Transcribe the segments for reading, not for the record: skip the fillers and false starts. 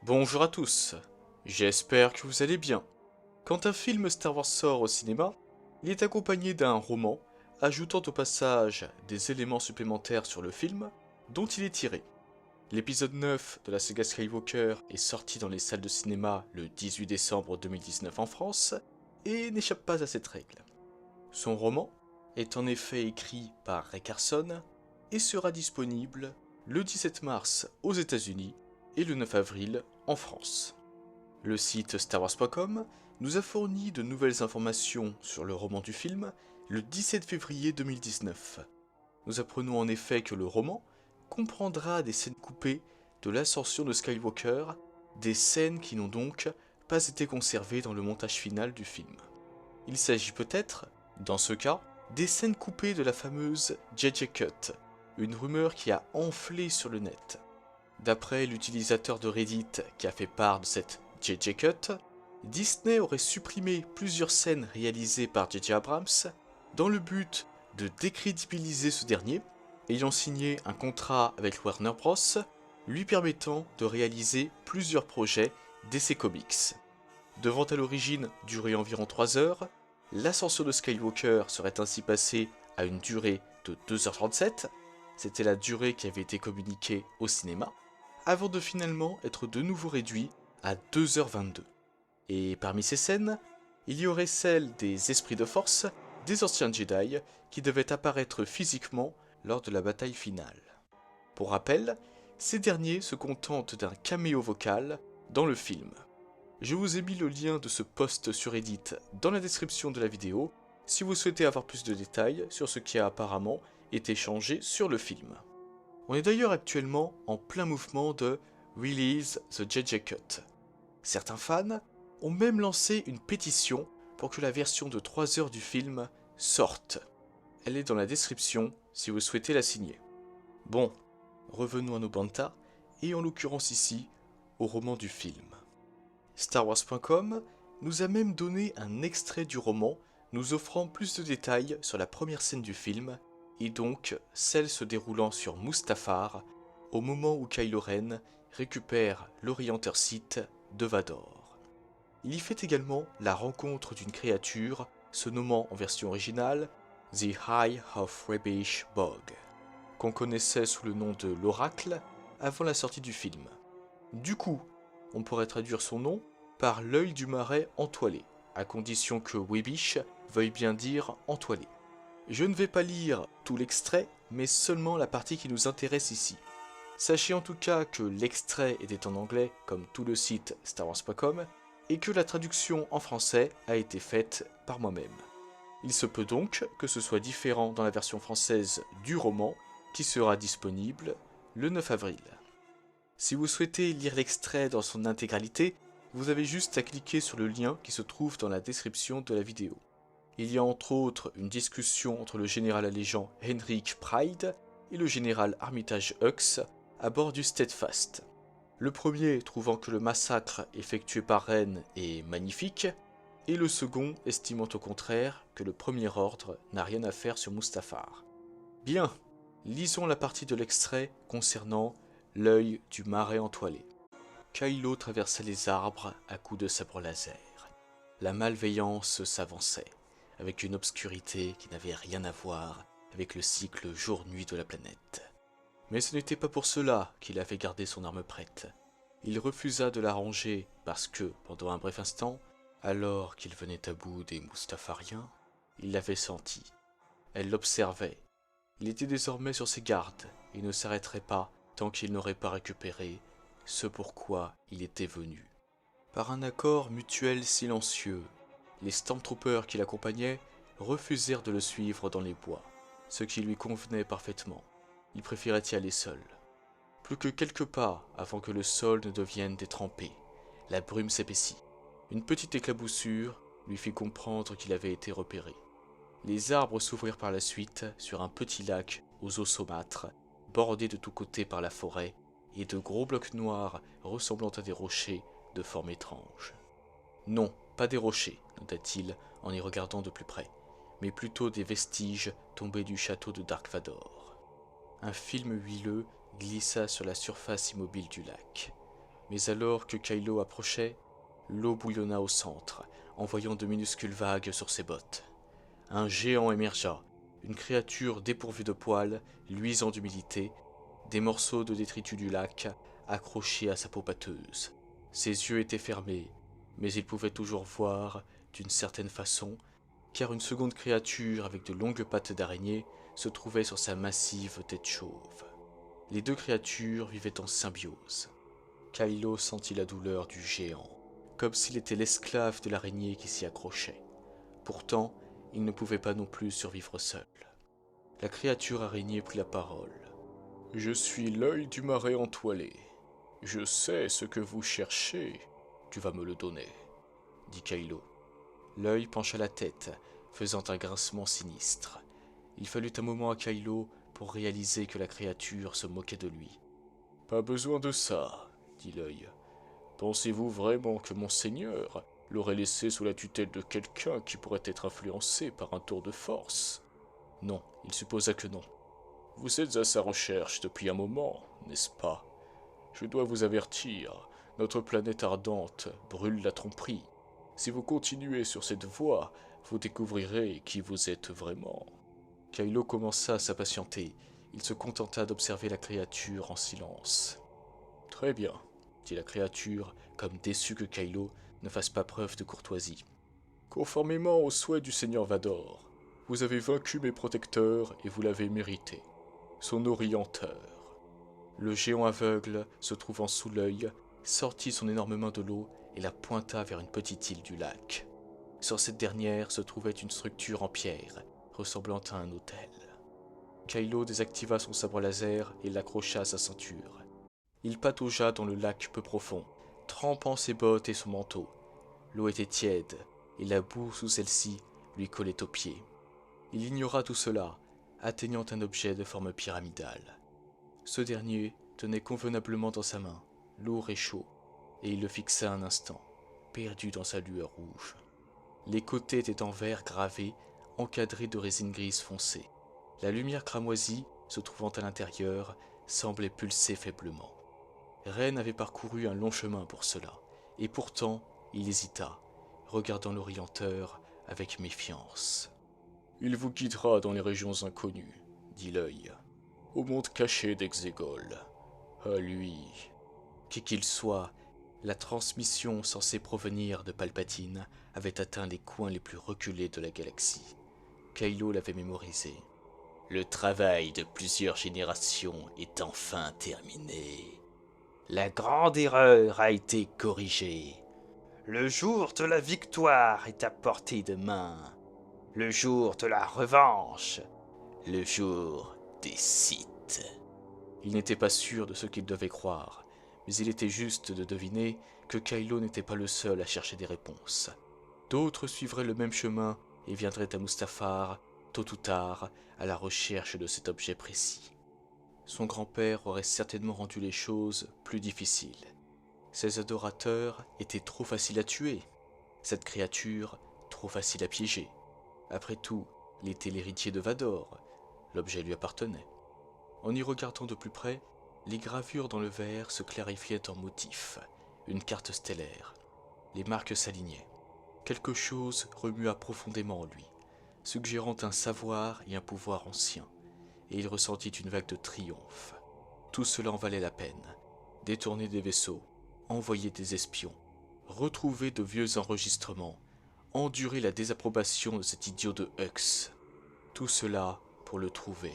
Bonjour à tous, j'espère que vous allez bien. Quand un film Star Wars sort au cinéma, il est accompagné d'un roman, ajoutant au passage des éléments supplémentaires sur le film dont il est tiré. L'épisode 9 de la saga Skywalker est sorti dans les salles de cinéma le 18 décembre 2019 en France et n'échappe pas à cette règle. Son roman est en effet écrit par Ray Carson et sera disponible le 17 mars aux États-Unis et le 9 avril en France. Le site StarWars.com nous a fourni de nouvelles informations sur le roman du film le 17 février 2019. Nous apprenons en effet que le roman comprendra des scènes coupées de l'ascension de Skywalker, des scènes qui n'ont donc pas été conservées dans le montage final du film. Il s'agit peut-être, dans ce cas, des scènes coupées de la fameuse JJ Cut, une rumeur qui a enflé sur le net. D'après l'utilisateur de Reddit qui a fait part de cette JJ Cut, Disney aurait supprimé plusieurs scènes réalisées par J.J. Abrams dans le but de décrédibiliser ce dernier, ayant signé un contrat avec Warner Bros. Lui permettant de réaliser plusieurs projets d'essais comics. Devant à l'origine durer environ 3 heures, l'ascension de Skywalker serait ainsi passée à une durée de 2h37, c'était la durée qui avait été communiquée au cinéma, avant de finalement être de nouveau réduit à 2h22. Et parmi ces scènes, il y aurait celle des esprits de force, des anciens Jedi, qui devaient apparaître physiquement lors de la bataille finale. Pour rappel, ces derniers se contentent d'un caméo vocal dans le film. Je vous ai mis le lien de ce post sur Reddit dans la description de la vidéo si vous souhaitez avoir plus de détails sur ce qui a apparemment été changé sur le film. On est d'ailleurs actuellement en plein mouvement de Release the JJ Cut. Certains fans ont même lancé une pétition pour que la version de 3 heures du film sorte. Elle est dans la description si vous souhaitez la signer. Bon, revenons à nos bantas, et en l'occurrence ici, au roman du film. StarWars.com nous a même donné un extrait du roman, nous offrant plus de détails sur la première scène du film, et donc celle se déroulant sur Mustafar, au moment où Kylo Ren récupère l'orienteur Sith de Vador. Il y fait également la rencontre d'une créature se nommant en version originale The Eye of Rebish Bog, qu'on connaissait sous le nom de l'Oracle avant la sortie du film. Du coup, on pourrait traduire son nom par l'œil du marais entoilé, à condition que Webish veuille bien dire entoilé. Je ne vais pas lire tout l'extrait, mais seulement la partie qui nous intéresse ici. Sachez en tout cas que l'extrait était en anglais, comme tout le site StarWars.com, et que la traduction en français a été faite par moi-même. Il se peut donc que ce soit différent dans la version française du roman, qui sera disponible le 9 avril. Si vous souhaitez lire l'extrait dans son intégralité, vous avez juste à cliquer sur le lien qui se trouve dans la description de la vidéo. Il y a entre autres une discussion entre le général allégeant Henrik Pride et le général Armitage Hux à bord du Steadfast. Le premier trouvant que le massacre effectué par Ren est magnifique, et le second estimant au contraire que le premier ordre n'a rien à faire sur Mustafar. Bien, lisons la partie de l'extrait concernant l'œil du marais entoilé. Kylo traversait les arbres à coups de sabre laser. La malveillance s'avançait, avec une obscurité qui n'avait rien à voir avec le cycle jour-nuit de la planète. Mais ce n'était pas pour cela qu'il avait gardé son arme prête. Il refusa de la ranger parce que, pendant un bref instant, alors qu'il venait à bout des Mustafariens, il l'avait sentie. Elle l'observait. Il était désormais sur ses gardes et ne s'arrêterait pas tant qu'il n'aurait pas récupéré ce pourquoi il était venu. Par un accord mutuel silencieux, les Stormtroopers qui l'accompagnaient refusèrent de le suivre dans les bois, ce qui lui convenait parfaitement. Il préférait y aller seul. Plus que quelques pas avant que le sol ne devienne détrempé, la brume s'épaissit. Une petite éclaboussure lui fit comprendre qu'il avait été repéré. Les arbres s'ouvrirent par la suite sur un petit lac aux eaux saumâtres, bordé de tous côtés par la forêt, et de gros blocs noirs ressemblant à des rochers de forme étrange. Non, pas des rochers, nota-t-il en y regardant de plus près, mais plutôt des vestiges tombés du château de Dark Vador. Un film huileux glissa sur la surface immobile du lac, Mais alors que Kylo approchait, l'eau bouillonna au centre, envoyant de minuscules vagues sur ses bottes. Un géant émergea, une créature dépourvue de poils, luisant d'humidité, des morceaux de détritus du lac accrochés à sa peau pâteuse. Ses yeux étaient fermés, mais il pouvait toujours voir, d'une certaine façon, car une seconde créature avec de longues pattes d'araignée se trouvait sur sa massive tête chauve. Les deux créatures vivaient en symbiose. Kylo sentit la douleur du géant, comme s'il était l'esclave de l'araignée qui s'y accrochait. Pourtant, il ne pouvait pas non plus survivre seul. La créature araignée prit la parole. « Je suis l'œil du marais entoilé. Je sais ce que vous cherchez. Tu vas me le donner, dit Kylo. L'œil pencha la tête, faisant un grincement sinistre. Il fallut un moment à Kylo pour réaliser que la créature se moquait de lui. « Pas besoin de ça, dit l'œil. Pensez-vous vraiment que mon seigneur l'aurait laissé sous la tutelle de quelqu'un qui pourrait être influencé par un tour de force? Non, il supposa que non. Vous êtes à sa recherche depuis un moment, n'est-ce pas? Je dois vous avertir, notre planète ardente brûle la tromperie. Si vous continuez sur cette voie, vous découvrirez qui vous êtes vraiment. » Kylo commença à s'impatienter. Il se contenta d'observer la créature en silence. « Très bien, » dit la créature, comme déçue que Kylo ne fasse pas preuve de courtoisie. « Conformément au souhait du Seigneur Vador, vous avez vaincu mes protecteurs et vous l'avez mérité. Son orienteur. » Le géant aveugle, se trouvant sous l'œil, sortit son énorme main de l'eau et la pointa vers une petite île du lac. Sur cette dernière se trouvait une structure en pierre, ressemblant à un autel. Kylo désactiva son sabre laser et l'accrocha à sa ceinture. Il pataugea dans le lac peu profond, trempant ses bottes et son manteau. L'eau était tiède, et la boue sous celle-ci lui collait aux pieds. Il ignora tout cela, atteignant un objet de forme pyramidale. Ce dernier tenait convenablement dans sa main, lourd et chaud, et il le fixa un instant, perdu dans sa lueur rouge. Les côtés étaient en verre gravé, encadrés de résine grise foncée. La lumière cramoisie, se trouvant à l'intérieur, semblait pulser faiblement. Ren avait parcouru un long chemin pour cela, et pourtant il hésita, regardant l'orienteur avec méfiance. « Il vous guidera dans les régions inconnues, » dit l'œil, « au monde caché d'Exégol. À lui. » Qui qu'il soit, la transmission censée provenir de Palpatine avait atteint les coins les plus reculés de la galaxie. Kylo l'avait mémorisé. Le travail de plusieurs générations est enfin terminé. La grande erreur a été corrigée. Le jour de la victoire est à portée de main. Le jour de la revanche. Le jour des Sith. Il n'était pas sûr de ce qu'il devait croire, mais il était juste de deviner que Kylo n'était pas le seul à chercher des réponses. D'autres suivraient le même chemin et viendraient à Mustafar, tôt ou tard, à la recherche de cet objet précis. Son grand-père aurait certainement rendu les choses plus difficiles. Ses adorateurs étaient trop faciles à tuer. Cette créature, trop facile à piéger. Après tout, il était l'héritier de Vador. L'objet lui appartenait. En y regardant de plus près, les gravures dans le verre se clarifiaient en motifs. Une carte stellaire. Les marques s'alignaient. Quelque chose remua profondément en lui, suggérant un savoir et un pouvoir anciens, et il ressentit une vague de triomphe. Tout cela en valait la peine. Détourner des vaisseaux, envoyer des espions, retrouver de vieux enregistrements, endurer la désapprobation de cet idiot de Hux. Tout cela pour le trouver.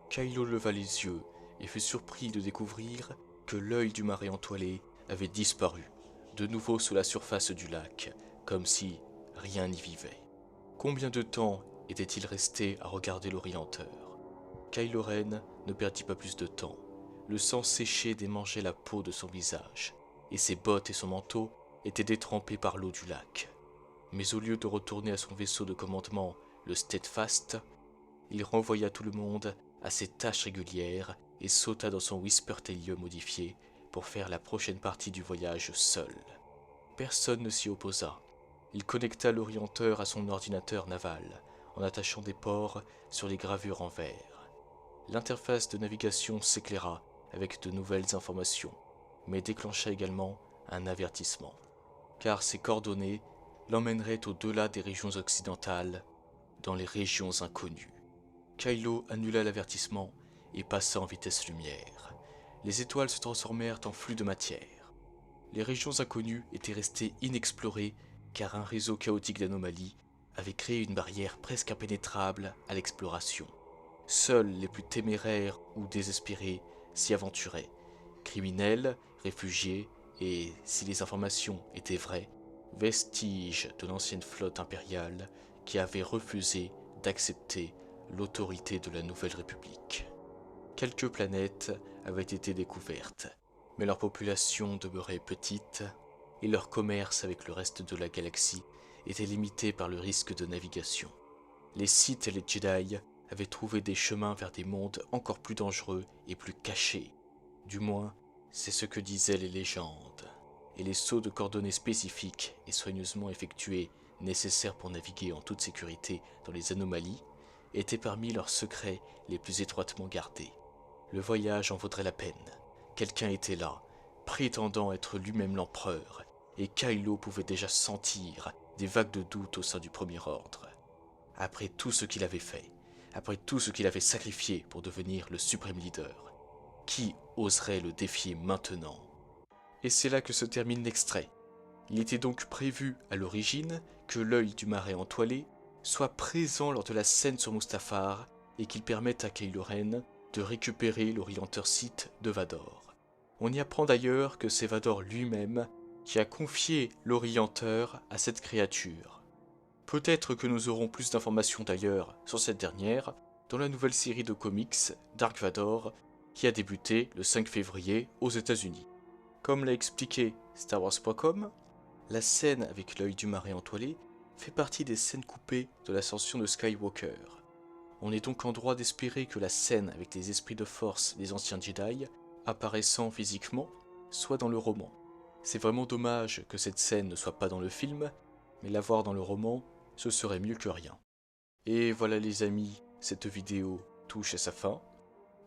Kylo leva les yeux et fut surpris de découvrir que l'œil du marais entoilé avait disparu, de nouveau sous la surface du lac, comme si rien n'y vivait. Combien de temps était-il resté à regarder l'orienteur? Kylo Ren ne perdit pas plus de temps. Le sang séché démangeait la peau de son visage, et ses bottes et son manteau étaient détrempés par l'eau du lac. Mais au lieu de retourner à son vaisseau de commandement, le Steadfast, il renvoya tout le monde à ses tâches régulières et sauta dans son Whispertelieu modifié pour faire la prochaine partie du voyage seul. Personne ne s'y opposa. Il connecta l'orienteur à son ordinateur naval, en attachant des ports sur les gravures en verre. L'interface de navigation s'éclaira avec de nouvelles informations, mais déclencha également un avertissement, car ses coordonnées l'emmèneraient au-delà des régions occidentales, dans les régions inconnues. Kylo annula l'avertissement et passa en vitesse lumière. Les étoiles se transformèrent en flux de matière. Les régions inconnues étaient restées inexplorées car un réseau chaotique d'anomalies avait créé une barrière presque impénétrable à l'exploration. Seuls les plus téméraires ou désespérés s'y aventuraient. Criminels, réfugiés et, si les informations étaient vraies, vestiges de l'ancienne flotte impériale qui avait refusé d'accepter l'autorité de la Nouvelle République. Quelques planètes avaient été découvertes, mais leur population demeurait petite et leur commerce avec le reste de la galaxie était limité par le risque de navigation. Les Sith et les Jedi avaient trouvé des chemins vers des mondes encore plus dangereux et plus cachés. Du moins, c'est ce que disaient les légendes. Et les sauts de coordonnées spécifiques et soigneusement effectués, nécessaires pour naviguer en toute sécurité dans les anomalies, étaient parmi leurs secrets les plus étroitement gardés. Le voyage en vaudrait la peine. Quelqu'un était là, prétendant être lui-même l'empereur, et Kylo pouvait déjà sentir des vagues de doute au sein du Premier Ordre. Après tout ce qu'il avait fait, après tout ce qu'il avait sacrifié pour devenir le suprême leader, qui oserait le défier maintenant? Et c'est là que se termine l'extrait. Il était donc prévu à l'origine que l'œil du marais entoilé soit présent lors de la scène sur Mustafar et qu'il permette à Kylo Ren de récupérer l'orienteur Sith de Vador. On y apprend d'ailleurs que c'est Vador lui-même qui a confié l'orienteur à cette créature. Peut-être que nous aurons plus d'informations d'ailleurs sur cette dernière dans la nouvelle série de comics Dark Vador qui a débuté le 5 février aux États-Unis. Comme l'a expliqué StarWars.com, la scène avec l'œil du marais entoilé fait partie des scènes coupées de l'ascension de Skywalker. On est donc en droit d'espérer que la scène avec les esprits de force des anciens Jedi, apparaissant physiquement, soit dans le roman. C'est vraiment dommage que cette scène ne soit pas dans le film, mais la voir dans le roman, ce serait mieux que rien. Et voilà les amis, cette vidéo touche à sa fin.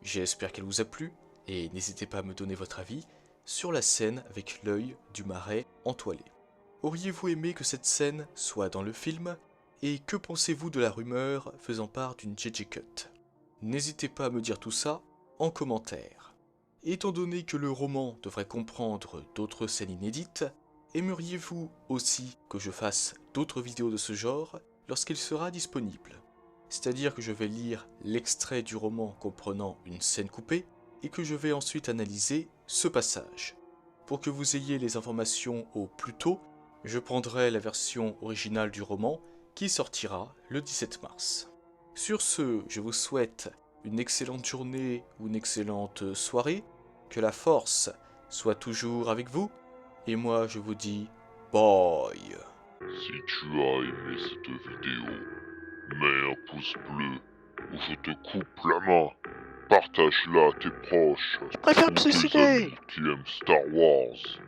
J'espère qu'elle vous a plu, et n'hésitez pas à me donner votre avis sur la scène avec l'œil du marais entoilé. Auriez-vous aimé que cette scène soit dans le film? Et que pensez-vous de la rumeur faisant part d'une JJ Cut? N'hésitez pas à me dire tout ça en commentaire. Étant donné que le roman devrait comprendre d'autres scènes inédites, aimeriez-vous aussi que je fasse d'autres vidéos de ce genre lorsqu'il sera disponible? C'est-à-dire que je vais lire l'extrait du roman comprenant une scène coupée et que je vais ensuite analyser ce passage. Pour que vous ayez les informations au plus tôt, je prendrai la version originale du roman qui sortira le 17 mars. Sur ce, je vous souhaite une excellente journée ou une excellente soirée, que la force soit toujours avec vous, et moi je vous dis bye. Si tu as aimé cette vidéo, mets un pouce bleu ou je te coupe la main. Partage-la à tes proches. Je préfère me ou tes suicider. amis qui aiment Star Wars.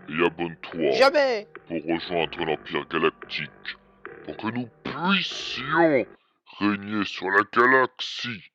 Et abonne-toi Jamais. pour rejoindre l'Empire Galactique pour que nous puissions régner sur la galaxie.